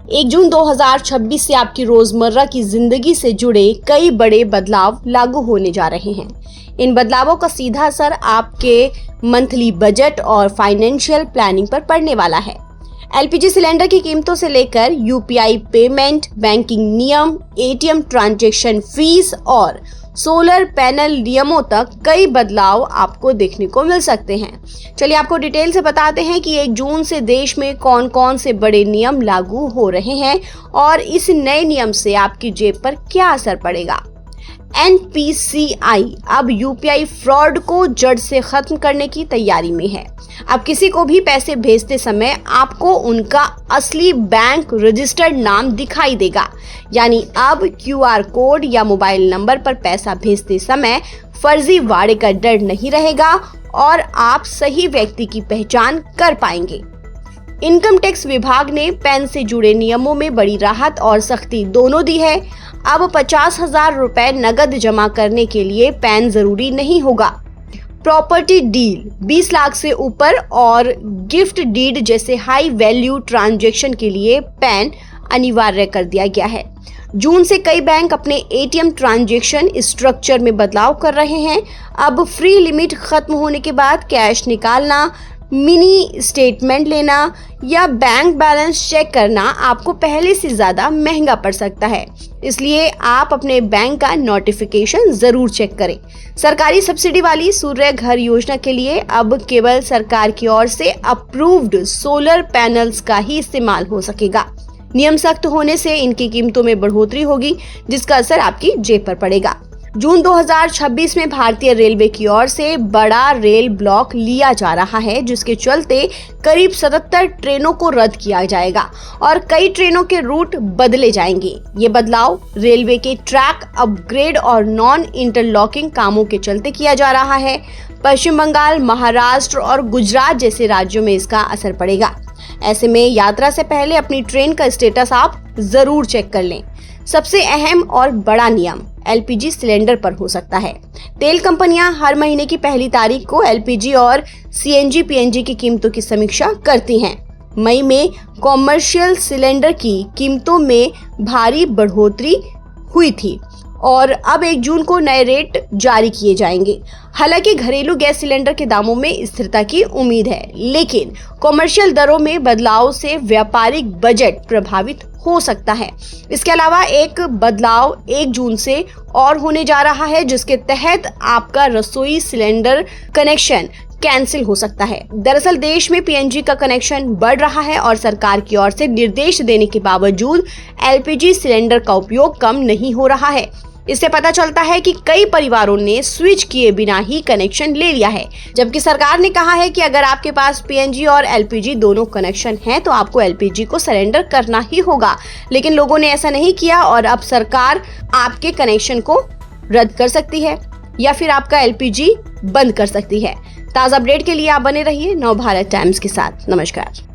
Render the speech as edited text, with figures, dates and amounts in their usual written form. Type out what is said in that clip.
1 जून 2026 से आपकी रोजमर्रा की जिंदगी से जुड़े कई बड़े बदलाव लागू होने जा रहे हैं। इन बदलावों का सीधा असर आपके मंथली बजट और फाइनेंशियल प्लानिंग पर पड़ने वाला है। एलपीजी सिलेंडर की कीमतों से लेकर यूपीआई पेमेंट, बैंकिंग नियम, एटीएम ट्रांजैक्शन फीस और सोलर पैनल नियमों तक कई बदलाव आपको देखने को मिल सकते हैं। चलिए आपको डिटेल से बताते हैं कि 1 जून से देश में कौन कौन से बड़े नियम लागू हो रहे हैं और इस नए नियम से आपकी जेब पर क्या असर पड़ेगा। एनपीसीआई अब यूपीआई फ्रॉड को जड़ से खत्म करने की तैयारी में है। अब किसी को भी पैसे भेजते समय आपको उनका असली बैंक रजिस्टर्ड नाम दिखाई देगा, यानी अब क्यूआर कोड या मोबाइल नंबर पर पैसा भेजते समय फर्जीवाड़े का डर नहीं रहेगा और आप सही व्यक्ति की पहचान कर पाएंगे। इनकम टैक्स विभाग ने पैन से जुड़े नियमों में बड़ी राहत और सख्ती दोनों दी है। अब 50,000 रुपए नगद जमा करने के लिए पैन जरूरी नहीं होगा। प्रॉपर्टी डील 20 लाख से ऊपर और गिफ्ट डीड जैसे हाई वैल्यू ट्रांजैक्शन के लिए पैन अनिवार्य कर दिया गया है। जून से कई बैंक अपने एटीएम ट्रांजैक्शन स्ट्रक्चर में बदलाव कर रहे हैं। अब फ्री लिमिट खत्म होने के बाद कैश निकालना, मिनी स्टेटमेंट लेना या बैंक बैलेंस चेक करना आपको पहले से ज्यादा महंगा पड़ सकता है। इसलिए आप अपने बैंक का नोटिफिकेशन जरूर चेक करें। सरकारी सब्सिडी वाली सूर्य घर योजना के लिए अब केवल सरकार की ओर से अप्रूव्ड सोलर पैनल्स का ही इस्तेमाल हो सकेगा। नियम सख्त होने से इनकी कीमतों में बढ़ोतरी होगी, जिसका असर आपकी जेब पर पड़ेगा। जून 2026 में भारतीय रेलवे की ओर से बड़ा रेल ब्लॉक लिया जा रहा है, जिसके चलते करीब 77 ट्रेनों को रद्द किया जाएगा और कई ट्रेनों के रूट बदले जाएंगे। ये बदलाव रेलवे के ट्रैक अपग्रेड और नॉन इंटरलॉकिंग कामों के चलते किया जा रहा है। पश्चिम बंगाल, महाराष्ट्र और गुजरात जैसे राज्यों में इसका असर पड़ेगा। ऐसे में यात्रा से पहले अपनी ट्रेन का स्टेटस आप जरूर चेक कर लें। सबसे अहम और बड़ा नियम एलपीजी सिलेंडर पर हो सकता है। तेल कंपनियां हर महीने की पहली तारीख को एलपीजी और सीएनजी पीएनजी की कीमतों की समीक्षा करती हैं। मई में कॉमर्शियल सिलेंडर की कीमतों में भारी बढ़ोतरी हुई थी और अब 1 जून को नए रेट जारी किए जाएंगे। हालांकि घरेलू गैस सिलेंडर के दामों में स्थिरता की उम्मीद है, लेकिन कॉमर्शियल दरों में बदलाव से व्यापारिक बजट प्रभावित हो सकता है। इसके अलावा एक बदलाव 1 जून से और होने जा रहा है, जिसके तहत आपका रसोई सिलेंडर कनेक्शन कैंसिल हो सकता है। दरअसल देश में पीएनजी का कनेक्शन बढ़ रहा है और सरकार की ओर से निर्देश देने के बावजूद एलपीजी सिलेंडर का उपयोग कम नहीं हो रहा है। इससे पता चलता है कि कई परिवारों ने स्विच किए बिना ही कनेक्शन ले लिया है, जबकि सरकार ने कहा है कि अगर आपके पास पीएनजी और एलपीजी दोनों कनेक्शन हैं तो आपको एलपीजी को सरेंडर करना ही होगा। लेकिन लोगों ने ऐसा नहीं किया और अब सरकार आपके कनेक्शन को रद्द कर सकती है या फिर आपका एलपीजी बंद कर सकती है। ताज़ा अपडेट के लिए आप बने रहिए नवभारत टाइम्स के साथ। नमस्कार।